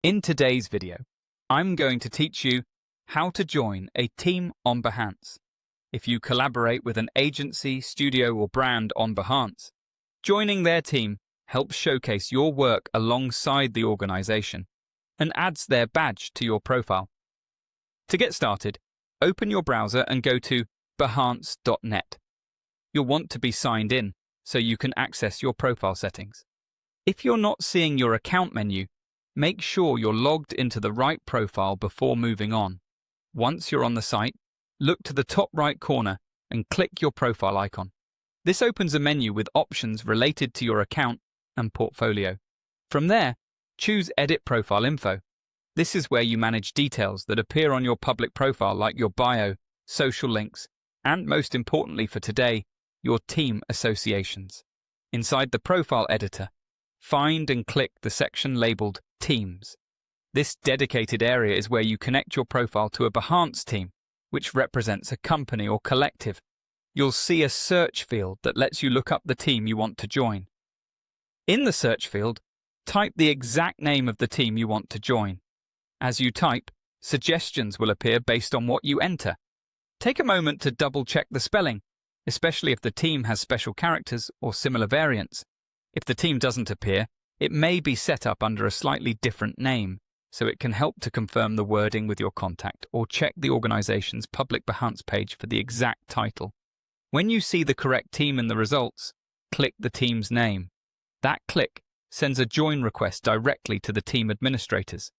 In today's video, I'm going to teach you how to join a team on Behance. If you collaborate with an agency, studio, or brand on Behance, joining their team helps showcase your work alongside the organization and adds their badge to your profile. To get started, open your browser and go to behance.net. You'll want to be signed in so you can access your profile settings. If you're not seeing your account menu, make sure you're logged into the right profile before moving on. Once you're on the site, look to the top right corner and click your profile icon. This opens a menu with options related to your account and portfolio. From there, choose Edit Profile Info. This is where you manage details that appear on your public profile like your bio, social links, and most importantly for today, your team associations. Inside the profile editor, find and click the section labeled Teams. This dedicated area is where you connect your profile to a Behance team, which represents a company or collective. You'll see a search field that lets you look up the team you want to join. In the search field, type the exact name of the team you want to join. As you type, suggestions will appear based on what you enter. Take a moment to double-check the spelling, especially if the team has special characters or similar variants. If the team doesn't appear, it may be set up under a slightly different name, so it can help to confirm the wording with your contact or check the organization's public Behance page for the exact title. When you see the correct team in the results, click the team's name. That click sends a join request directly to the team administrators.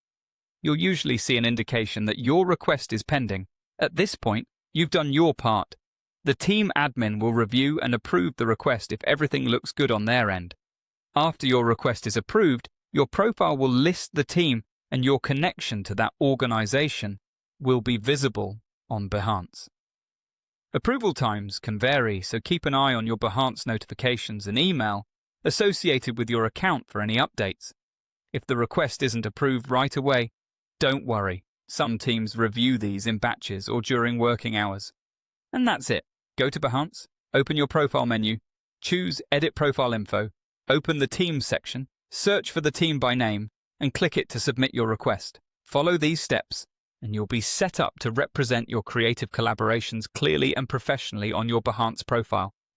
You'll usually see an indication that your request is pending. At this point, you've done your part. The team admin will review and approve the request if everything looks good on their end. After your request is approved, your profile will list the team and your connection to that organization will be visible on Behance. Approval times can vary, so keep an eye on your Behance notifications and email associated with your account for any updates. If the request isn't approved right away, don't worry. Some teams review these in batches or during working hours. And that's it. Go to Behance, open your profile menu, choose Edit Profile Info, open the Teams section, search for the team by name, and click it to submit your request. Follow these steps, and you'll be set up to represent your creative collaborations clearly and professionally on your Behance profile.